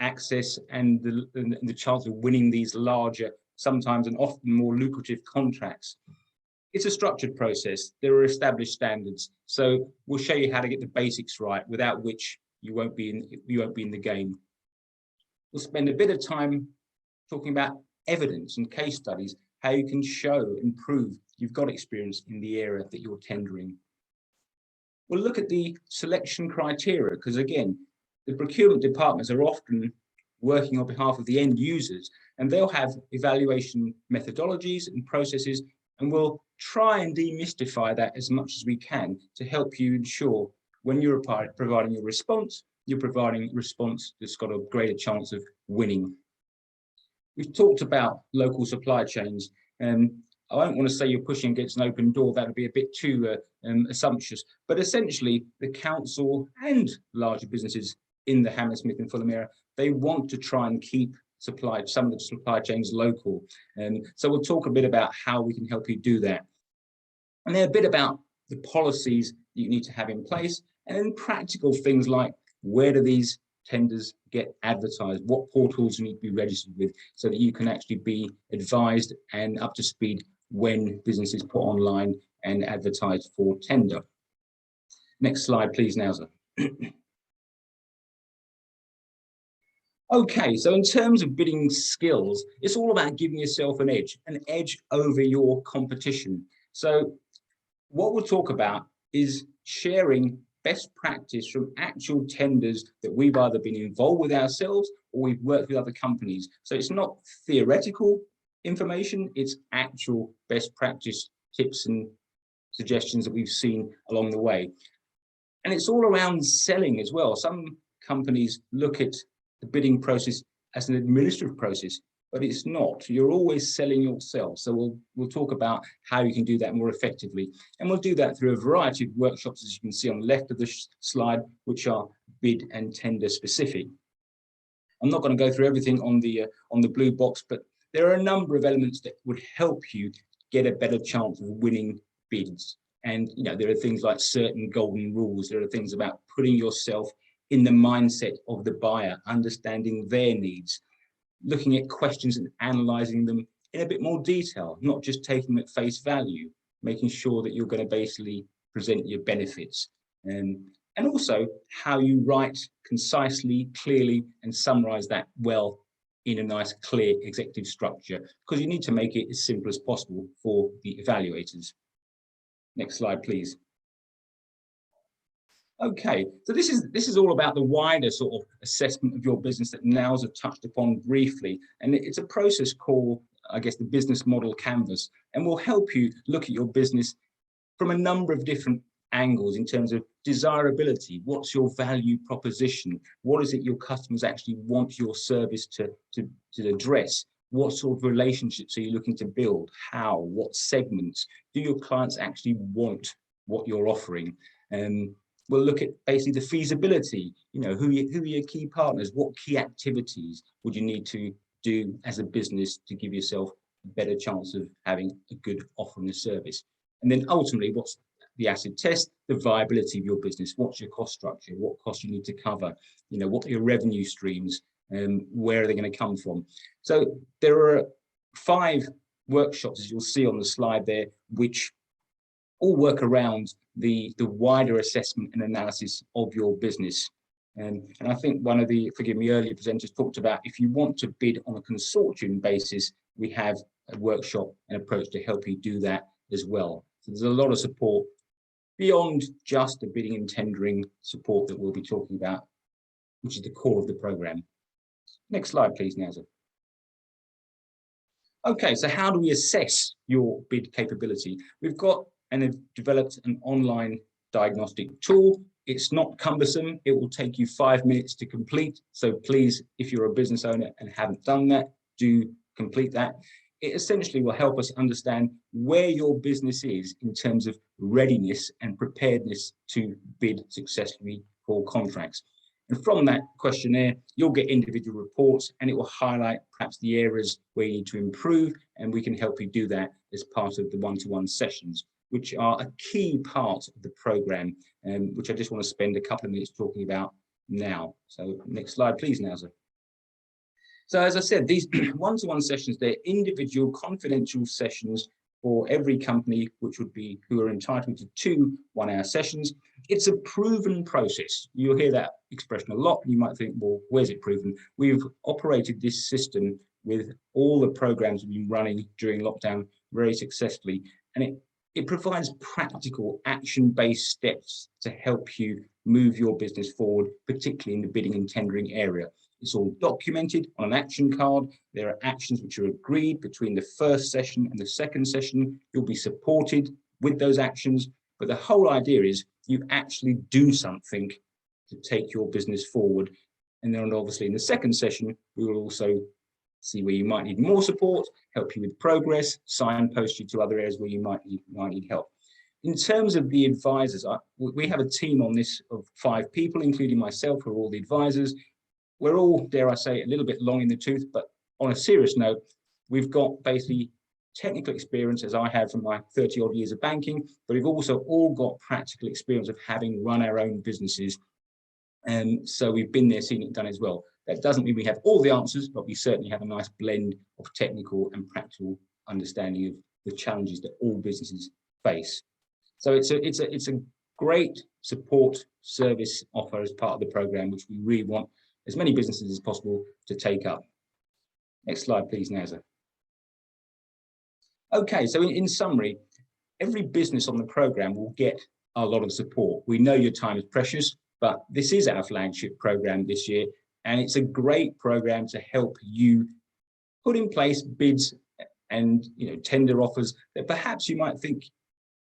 access and the chance of winning these larger, sometimes and often more lucrative contracts. It's a structured process. There are established standards. So we'll show you how to get the basics right, without which you won't be in the game. We'll spend a bit of time talking about evidence and case studies, how you can show and prove you've got experience in the area that you're tendering. We'll look at the selection criteria, because again, the procurement departments are often working on behalf of the end users, and they'll have evaluation methodologies and processes, and we'll try and demystify that as much as we can to help you ensure when you're providing your response, you're providing a response that's got a greater chance of winning. We've talked about local supply chains, and I don't want to say you're pushing against an open door. That would be a bit too assumptuous, but essentially the council and larger businesses in the Hammersmith and Fulham area, they want to try and keep some of the supply chains local. So we'll talk a bit about how we can help you do that. And then a bit about the policies you need to have in place, and then practical things like where do these tenders get advertised, what portals you need to be registered with, so that you can actually be advised and up to speed when businesses put online and advertise for tender. Next slide, please, Nauza. Okay, so in terms of bidding skills, it's all about giving yourself an edge over your competition. So what we'll talk about is sharing best practice from actual tenders that we've either been involved with ourselves or we've worked with other companies. So it's not theoretical information, it's actual best practice tips and suggestions that we've seen along the way. And it's all around selling as well. Some companies look at the bidding process as an administrative process, but it's not. You're always selling yourself. So we'll talk about how you can do that more effectively. And we'll do that through a variety of workshops, as you can see on the left of the slide, which are bid and tender specific. I'm not going to go through everything on the blue box, but there are a number of elements that would help you get a better chance of winning bids. And there are things like certain golden rules. There are things about putting yourself in the mindset of the buyer, understanding their needs, looking at questions and analysing them in a bit more detail, not just taking them at face value, making sure that you're going to basically present your benefits. And and also how you write concisely, clearly, and summarize that well in a nice, clear executive structure, because you need to make it as simple as possible for the evaluators. Next slide, please. Okay, so this is all about the wider sort of assessment of your business that Nels have touched upon briefly, and it's a process called, I guess, the business model canvas, and will help you look at your business from a number of different angles in terms of desirability. What's your value proposition? What is it your customers actually want your service to address? What sort of relationships are you looking to build? How? What segments? Do your clients actually want what you're offering? We'll look at basically the feasibility. You know, who are your key partners? What key activities would you need to do as a business to give yourself a better chance of having a good offering of service? And then ultimately, what's the acid test? The viability of your business. What's your cost structure? What costs you need to cover? You know, what are your revenue streams? Where are they going to come from? So there are 5 workshops, as you'll see on the slide there, which all work around the wider assessment and analysis of your business. And I think one of the, forgive me, earlier presenters talked about, if you want to bid on a consortium basis, we have a workshop and approach to help you do that as well. So there's a lot of support beyond just the bidding and tendering support that we'll be talking about, which is the core of the programme. Next slide, please, Nazar. Okay, so how do we assess your bid capability? We've got and have developed an online diagnostic tool. It's not cumbersome. It will take you 5 minutes to complete. So please, if you're a business owner and haven't done that, do complete that. It essentially will help us understand where your business is in terms of readiness and preparedness to bid successfully for contracts. And from that questionnaire, you'll get individual reports, and it will highlight perhaps the areas where you need to improve, and we can help you do that as part of the one-to-one sessions, which are a key part of the programme, which I just want to spend a couple of minutes talking about now. So next slide, please, Nazar. So as I said, these one-to-one sessions, they're individual confidential sessions for every company, which would be who are entitled to 2 one-hour sessions. It's a proven process. You'll hear that expression a lot. You might think, well, where's it proven? We've operated this system with all the programs we've been running during lockdown very successfully, and it provides practical action-based steps to help you move your business forward, particularly in the bidding and tendering area. It's all documented on an action card. There are actions which are agreed between the first session and the second session. You'll be supported with those actions, but the whole idea is you actually do something to take your business forward. And then obviously in the second session, we will also see where you might need more support, help you with progress, signpost you to other areas where you might need help. In terms of the advisors, we have a team on this of 5 people, including myself, who are all the advisors. We're all, dare I say, a little bit long in the tooth, but on a serious note, we've got basically technical experience, as I have from my 30-odd years of banking, but we've also all got practical experience of having run our own businesses. And so we've been there, seen it done as well. That doesn't mean we have all the answers, but we certainly have a nice blend of technical and practical understanding of the challenges that all businesses face. So it's a great support service offer as part of the programme, which we really want as many businesses as possible to take up. Next slide, please, Nazar. Okay, so in summary, every business on the programme will get a lot of support. We know your time is precious, but this is our flagship programme this year, and it's a great programme to help you put in place bids and tender offers that perhaps you might think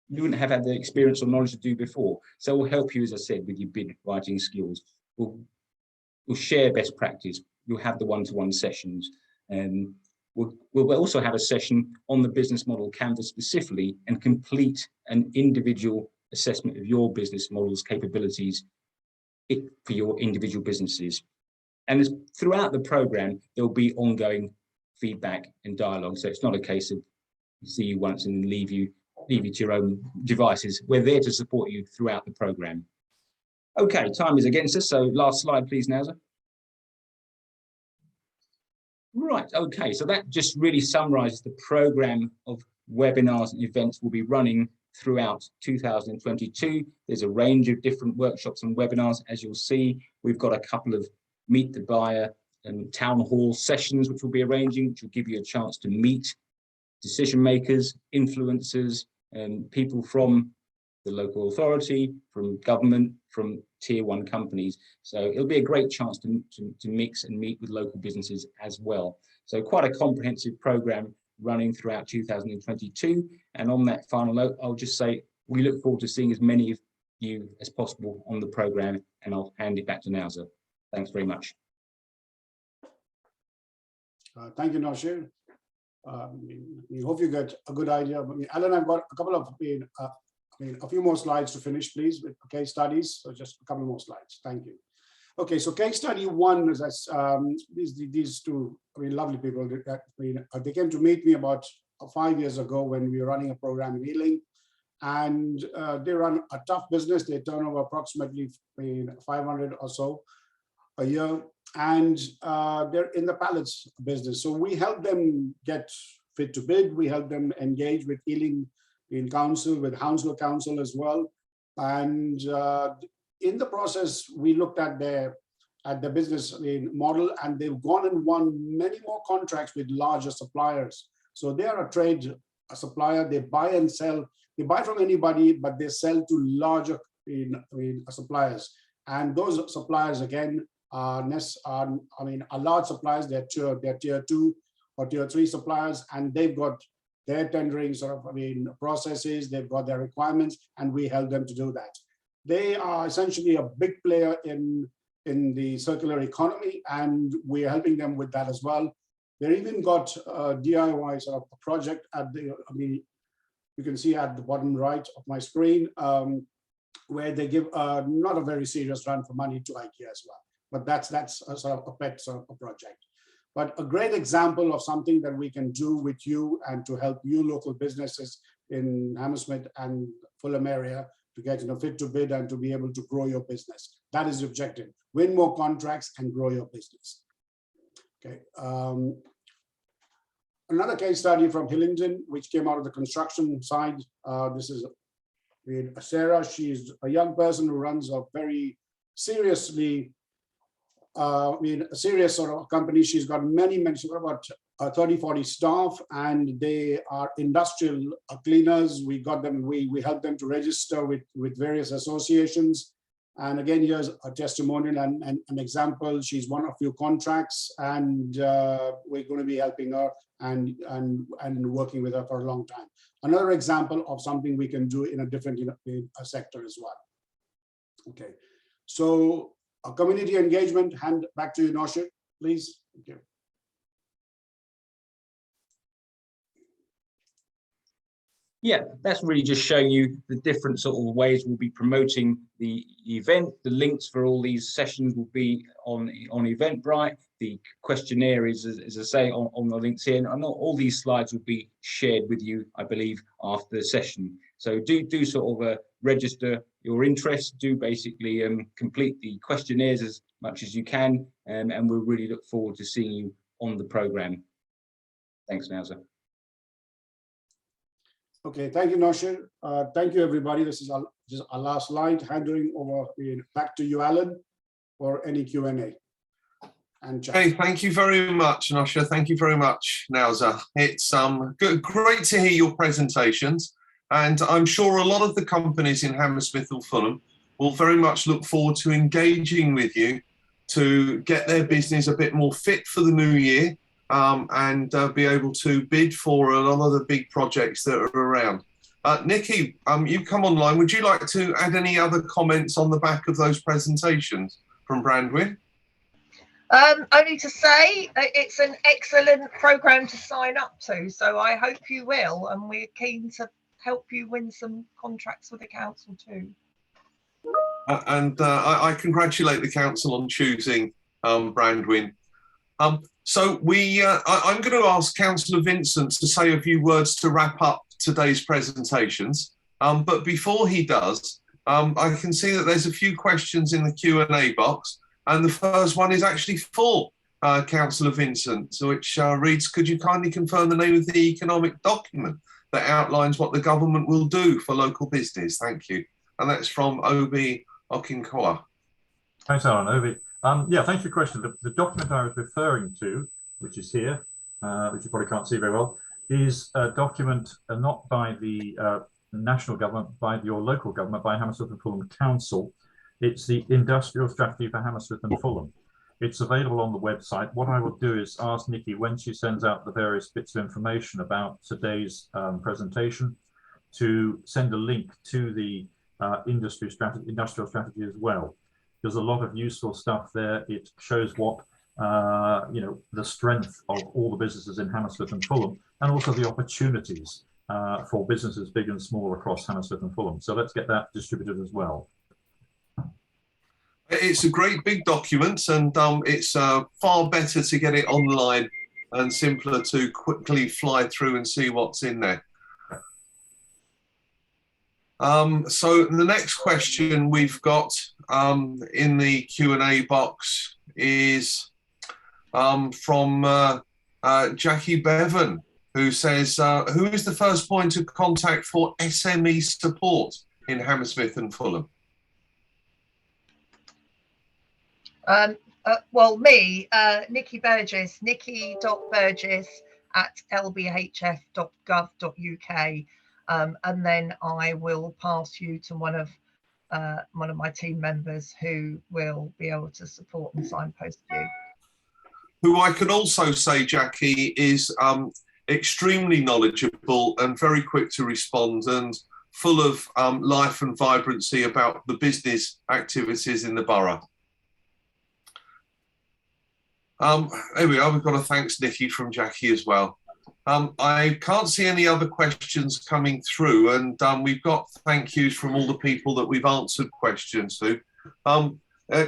you wouldn't have had the experience or knowledge to do before. So we'll help you, as I said, with your bid writing skills. We'll share best practice. You'll have the one-to-one sessions. We'll also have a session on the business model canvas specifically and complete an individual assessment of your business model's capabilities for your individual businesses. And throughout the programme, there'll be ongoing feedback and dialogue. So it's not a case of see you once and leave you to your own devices. We're there to support you throughout the programme. Okay, time is against us, so last slide, please, Nazar. Right, okay, so that just really summarises the programme of webinars and events we'll be running throughout 2022. There's a range of different workshops and webinars. As you'll see, we've got a couple of meet the buyer and town hall sessions, which we'll be arranging, which will give you a chance to meet decision makers, influencers, and people from the local authority, from government, from tier 1 companies. So it'll be a great chance to mix and meet with local businesses as well. So quite a comprehensive program running throughout 2022. And on that final note, I'll just say we look forward to seeing as many of you as possible on the program, and I'll hand it back to Nauza. Thanks very much. Thank you, Noshir. We hope you get a good idea. Alan, I've got a couple of, a few more slides to finish, please, with case studies. So just a couple more slides. Thank you. Okay, so case study 1 is these two lovely people. They came to meet me about 5 years ago when we were running a program in Ealing, and they run a tough business. They turn over approximately 500 or so a year, and they're in the pallets business. So we help them get fit to bid. We help them engage with Ealing in council, with Hounslow Council as well. And in the process, we looked at their business model, and they've gone and won many more contracts with larger suppliers. So they are a supplier. They buy and sell. They buy from anybody, but they sell to larger suppliers. And those suppliers, again, are large suppliers. They're tier 2 or tier 3 suppliers, and they've got their tendering processes. They've got their requirements, and we help them to do that. They are essentially a big player in the circular economy, and we're helping them with that as well. They've even got a DIY sort of a project at the, you can see at the bottom right of my screen, where they give not a very serious run for money to IKEA as well. But that's a sort of a pet sort of a project. But a great example of something that we can do with you and to help you local businesses in Hammersmith and Fulham area to get fit to bid and to be able to grow your business. That is the objective. Win more contracts and grow your business. Okay. Another case study from Hillingdon, which came out of the construction side. This is Sarah. She's a young person who runs a very seriously a serious sort of company. She's got she's got about 30, 40 staff, and they are industrial cleaners. We got them, we help them to register with various associations. And again, here's a testimonial and an example. She's won a few contracts, and we're going to be helping her and working with her for a long time. Another example of something we can do in a different sector as well. Okay, so a community engagement, hand back to you, Noshir, please. Thank you. Yeah, that's really just showing you the different sort of ways we'll be promoting the event. The links for all these sessions will be on Eventbrite. The questionnaire is, as I say, on the links here, and all these slides will be shared with you, I believe, after the session. So do sort of register your interest. Do basically complete the questionnaires as much as you can, and we'll really look forward to seeing you on the programme. Thanks, Nauza. Okay, thank you, Noshir. Thank you, everybody. This is just our last slide. Handing over back to you, Alan, for any Q&A. Hey, thank you very much, Noshir. Thank you very much, Nauza. It's great to hear your presentations, and I'm sure a lot of the companies in Hammersmith or Fulham will very much look forward to engaging with you to get their business a bit more fit for the new year. And be able to bid for a lot of the big projects that are around. Nikki, you've come online. Would you like to add any other comments on the back of those presentations from Branduin? Only to say it's an excellent programme to sign up to, so I hope you will, and we're keen to help you win some contracts with the council too. I congratulate the council on choosing Branduin. So I'm going to ask Councillor Vincent to say a few words to wrap up today's presentations. But before he does, I can see that there's a few questions in the Q&A box. And the first one is actually for Councillor Vincent, which reads, could you kindly confirm the name of the economic document that outlines what the government will do for local business. Thank you. And that's from Obi Okinkoa. Thanks, Alan. Obi. Yeah, thanks for your question. The document I was referring to, which is here, which you probably can't see very well, is a document not by the national government, by your local government, by Hammersmith and Fulham Council. It's the industrial strategy for Hammersmith and Fulham. It's available on the website. What I will do is ask Nikki, when she sends out the various bits of information about today's presentation, to send a link to the industrial strategy as well. There's a lot of useful stuff there. It shows what the strength of all the businesses in Hammersmith and Fulham, and also the opportunities for businesses big and small across Hammersmith and Fulham. So let's get that distributed as well. It's a great big document, and it's far better to get it online and simpler to quickly fly through and see what's in there. So the next question we've got in the Q&A box is from Jackie Bevan, who says, who is the first point of contact for SME support in Hammersmith and Fulham? Well, me, Nikki Burgess, nikki.burgess@lbhf.gov.uk, and then I will pass you to one of my team members who will be able to support and signpost you. Who I can also say, Jackie, is extremely knowledgeable and very quick to respond, and full of life and vibrancy about the business activities in the borough. There we are. We've got a thanks, Nikki, from Jackie as well. I can't see any other questions coming through, and we've got thank yous from all the people that we've answered questions to.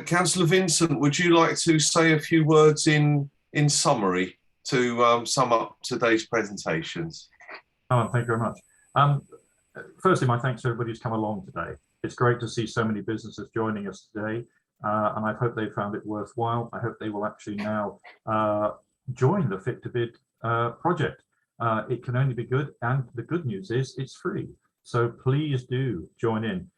Councillor Vincent, would you like to say a few words in summary to sum up today's presentations? Alan, thank you very much. Firstly, my thanks to everybody who's come along today. It's great to see so many businesses joining us today. And I hope they found it worthwhile. I hope they will actually now join the Fit to Bid project. It can only be good, and the good news is it's free. So please do join in.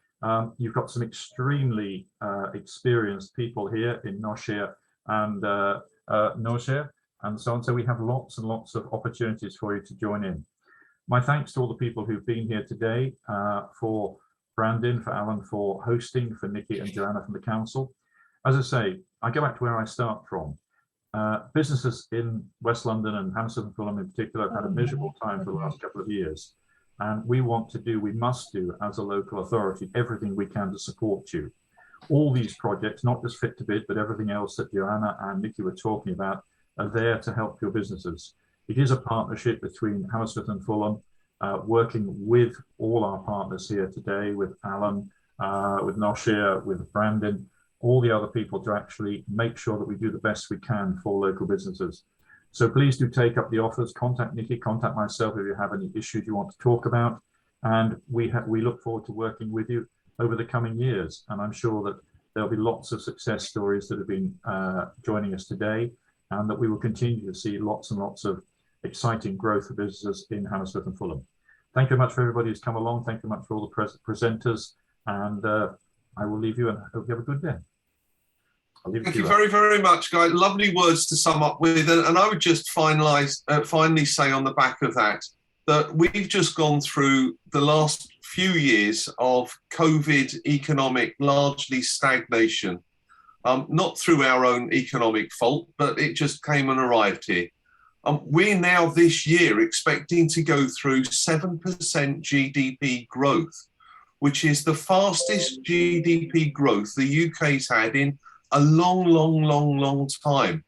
You've got some extremely experienced people here in Noshir and Noshir and so on. So we have lots and lots of opportunities for you to join in. My thanks to all the people who've been here today, for Brandon, for Alan, for hosting, for Nikki and Joanna from the council. As I say, I go back to where I start from. Businesses in West London and Hammersmith and Fulham in particular have had a miserable time for the last couple of years. And we must do as a local authority everything we can to support you. All these projects, not just Fit to Bid, but everything else that Joanna and Nikki were talking about, are there to help your businesses. It is a partnership between Hammersmith and Fulham, working with all our partners here today, with Alan, with Noshir, with Brandon, all the other people, to actually make sure that we do the best we can for local businesses. So please do take up the offers, contact Nikki, contact myself if you have any issues you want to talk about. And we look forward to working with you over the coming years. And I'm sure that there'll be lots of success stories that have been joining us today, and that we will continue to see lots and lots of exciting growth for businesses in Hammersmith and Fulham. Thank you very much for everybody who's come along. Thank you very much for all the presenters, and I will leave you and hope you have a good day. Thank you very, very much, guys. Lovely words to sum up with, and I would just finally say on the back of that we've just gone through the last few years of COVID economic largely stagnation, not through our own economic fault, but it just came and arrived here. We're now this year expecting to go through 7% GDP growth, which is the fastest GDP growth the UK's had in a long time.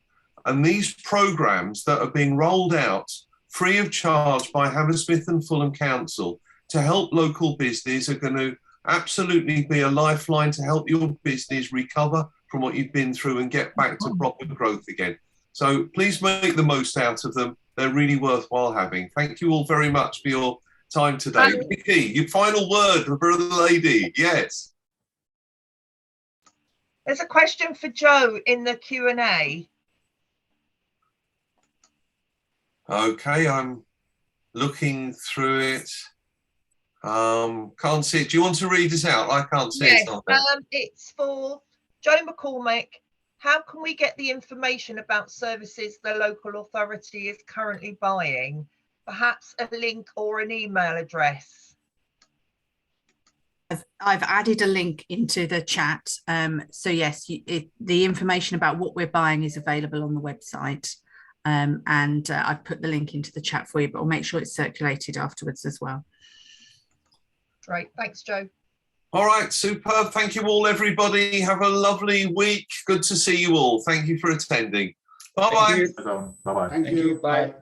And these programmes that are being rolled out free of charge by Hammersmith and Fulham Council to help local business are going to absolutely be a lifeline to help your business recover from what you've been through and get back to proper growth again. So please make the most out of them. They're really worthwhile having. Thank you all very much for your time today. Nikki, your final word for the lady. Yes. There's a question for Joe in the Q&A. Okay, I'm looking through it. Can't see it. Do you want to read this out? I can't see Yes, it. On there. it's for Joe McCormick. How can we get the information about services the local authority is currently buying? Perhaps a link or an email address. I've added a link into the chat. So yes, the information about what we're buying is available on the website. And I've put the link into the chat for you, but I'll make sure it's circulated afterwards as well. Great, thanks, Joe. All right, superb. Thank you all, everybody. Have a lovely week. Good to see you all. Thank you for attending. Bye-bye. Bye-bye. Thank you. Bye.